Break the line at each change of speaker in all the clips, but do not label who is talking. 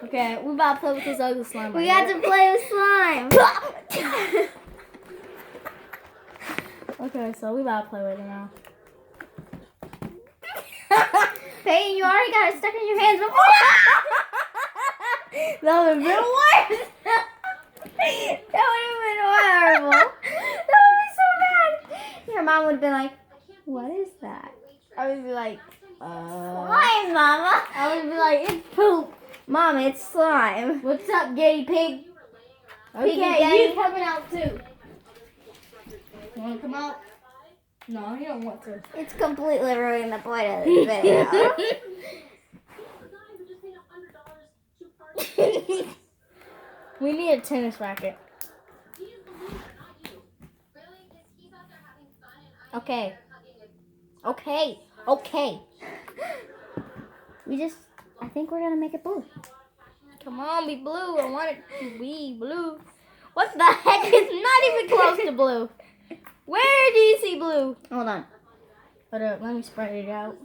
Okay, we about to play with this ugly slime.
We got to play with slime.
Okay, so we about to play with it now.
Peyton, you already got it stuck in your hands before.
That would have been worse.
That would have been horrible. That would be so bad. Your mom would have been like, what is that?
I would be like,
Slime, Mama.
I would be like, it's poop.
Mom, it's slime.
What's up, gay pig?
Piggy
Okay,
daddy.
you coming out too. You want to come out? No, you don't want to.
It's completely ruining the point of this video.
We need a tennis racket. Okay. Okay. Okay.
I think we're gonna make it blue.
Come on, be blue. I want it to be blue. What the heck? It's not even close to blue. Where do you see blue?
Hold on.
Hold up, let me spread it out.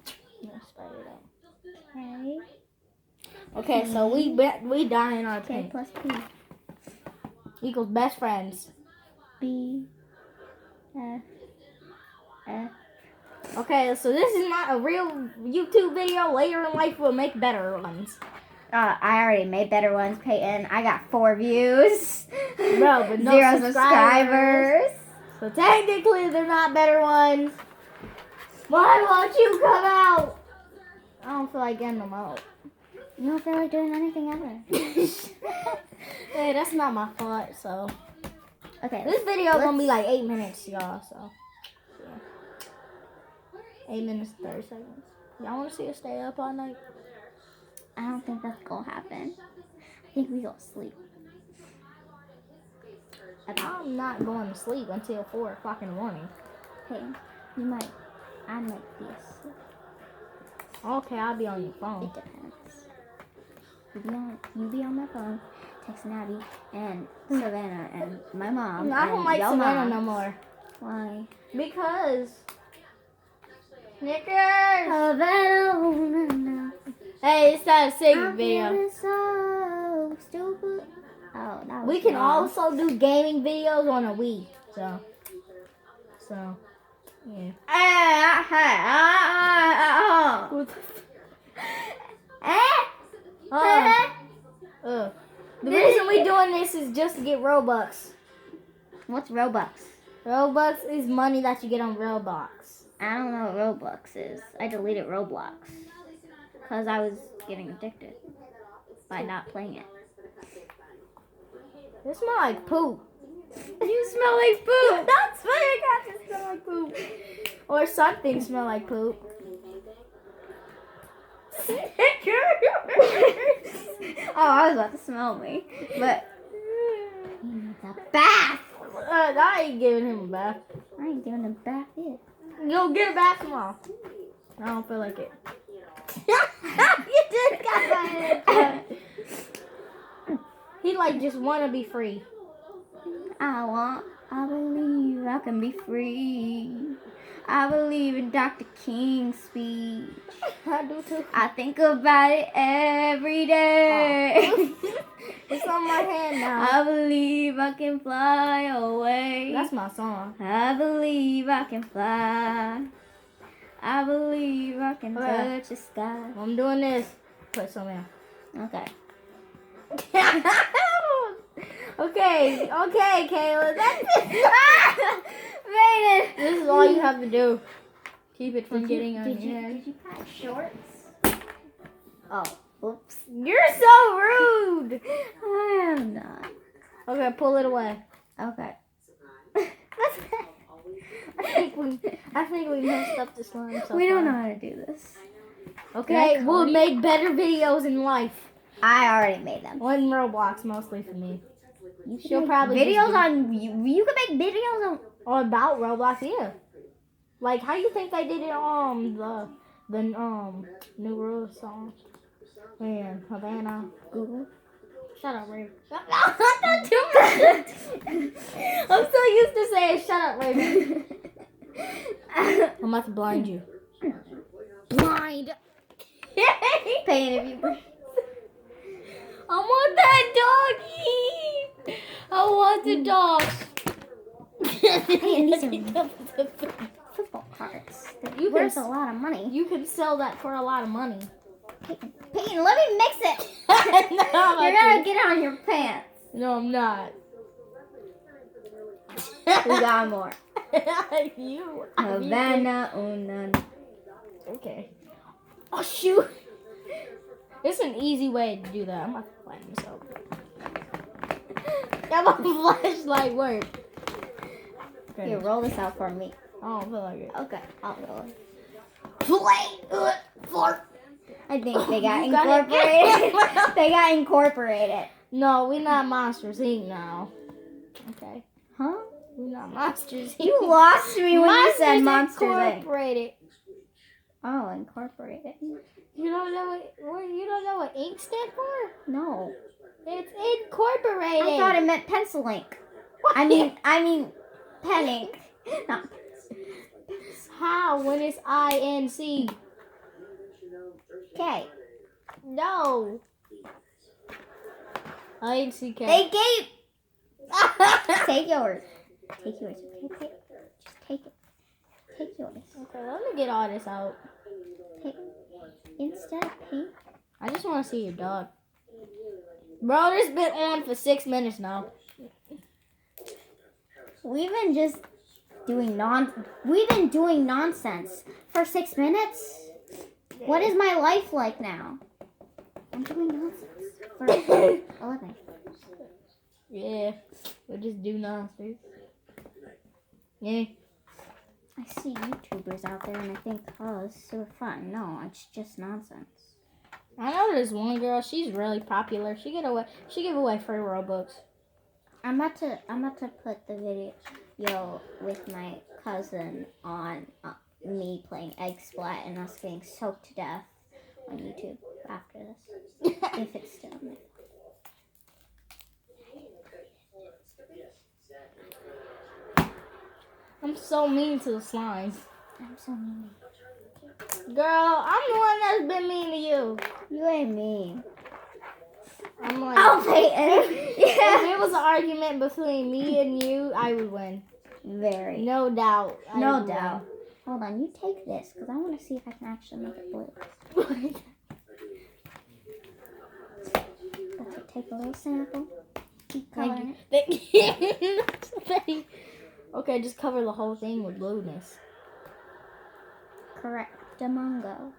A,
Okay, so we dying on
K
pink.
plus P,
Equals best friends.
B, F, F.
Okay, so this is not a real YouTube video. Later in life, we'll make better ones.
I already made better ones, Peyton. I got 4 views.
Bro, but no
0
subscribers.
subscribers.
So technically, they're not better ones. Why won't you come out? I don't feel like getting them out.
You don't feel like doing anything ever.
Hey, that's not my fault, so.
Okay.
This video gonna be like 8 minutes, y'all, so. Yeah. 8 minutes, 30 seconds. Y'all wanna see us stay up all night?
I don't think that's gonna happen. I think we gonna sleep.
I'm not going to sleep until 4 o'clock in the morning.
Hey, I might be asleep.
Okay, I'll be on your phone.
It depends. You be on my phone, texting Abby and Savannah and my mom.
I don't
and
like
your
Savannah
mom.
no more.
Why?
Because. Snickers!
Savannah.
Hey, it's that Siggy
I'm
video.
feeling so stupid. Oh, that was
We can
wrong.
also do gaming videos on a Wii. So, yeah. The reason we doing this is just to get Robux.
What's Robux?
Robux is money that you get on Roblox.
I don't know what Roblox is. I deleted Roblox because I was getting addicted by not playing it.
It smells like poop.
You smell like poop.
That's funny. I got to smell like poop. Or something smell like poop.
Oh, I was about to smell me, but he needs a bath.
I ain't giving him a bath.
I ain't giving him a bath yet.
Go get a bath tomorrow. I don't feel like it.
You just got my head.
He like just want to be free.
I believe I can be free. I believe in Dr. King's speech.
I do too.
I think about it every day.
It's on my hand now.
I believe I can fly away.
That's my song.
I believe I can fly. I believe I can
Okay.
touch the sky.
I'm doing this. Put some in.
Okay.
Okay, Kayla. That's it.
Made it.
This is all you have to do. Keep it from getting on your head.
Did you pack shorts? Oh, whoops.
You're so rude.
I am not.
Okay, pull it away.
Okay.
I think we messed up this one. So
We don't know
far.
how to do this.
Okay,
Can I
we'll
call you?
make better videos in life.
I already made them.
On Roblox, mostly for me.
You can
She'll
make
probably
videos
just do-
on you can make videos on.
Or about Roblox, yeah. Like, how you think they did it on the New Rules song? Man, Havana.
Google.
Shut up, Ray. I'm so used to saying shut up, Ray. I'm about to blind you. Blind.
Paying if you.
the dogs.
Hey, these are football cards. They're
You
worth
can-
a lot of money.
You can sell that for a lot of money.
Peyton, let me mix it.
No,
You're gonna get on your pants.
No, I'm not.
We got more.
You.
Havana Unan.
Okay. Oh shoot! It's an easy way to do that. I'm about to find myself. Yeah, my flashlight work. Okay.
Here, roll this out for me.
I don't feel like it.
Okay, I'll roll it.
Play. Fart.
I think they got
You got
incorporated.
it.
They got incorporated.
No, we not Monsters Inc. now. Okay.
Huh?
We not Monsters Inc.
You lost me when you said Monsters Inc.
Incorporated.
Oh, incorporated.
You don't know you don't know what ink stand for?
No.
It's incorporated.
I thought it meant pencil ink. I mean pen ink. Not
How when it's INC?
K.
No. INCK.
Hey, Gabe! Take yours. Take yours. Okay, just take it. Take yours.
Okay, let me get all this out.
Take instead of pink.
I just want to see your dog. Bro, this been on for 6 minutes now.
We've been just doing We've been doing nonsense for 6 minutes. What is my life like now? I'm doing nonsense for 11.
Yeah, we'll just do nonsense. Yeah.
I see YouTubers out there and I think, oh, this is so fun. No, it's just nonsense.
I know there's one girl. She's really popular. She give away free Robux.
I'm about to put the video with my cousin on me playing Egg Splat and us getting soaked to death on YouTube after this. If it's still on there.
I'm so mean to the slimes.
I'm so mean.
Girl, I'm the one that's been mean to you.
You ain't mean.
I'm like,
Oh, Peyton.
if
Yeah.
it was an argument between me and you, I would win.
Very.
No doubt. I
No
would
doubt. Hold on, you take this because I want to see if I can actually make it blue.
win.
Okay, take a little sample. Keep coloring it.
Thank you. Okay, just cover the whole thing with blueness.
Correct. Demongo.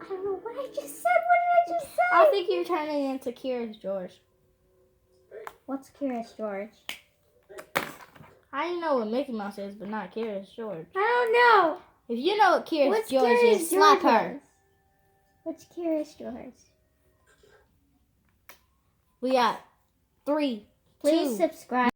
I don't know what I just said. What did I just say?
I think you're turning into Curious George.
What's Curious George?
I know what Mickey Mouse is, but not Curious George.
I don't know.
If you know what Curious
What's
George
Curious
is, slap
George
her.
is? What's Curious George?
We got 3,
Please
2,
subscribe.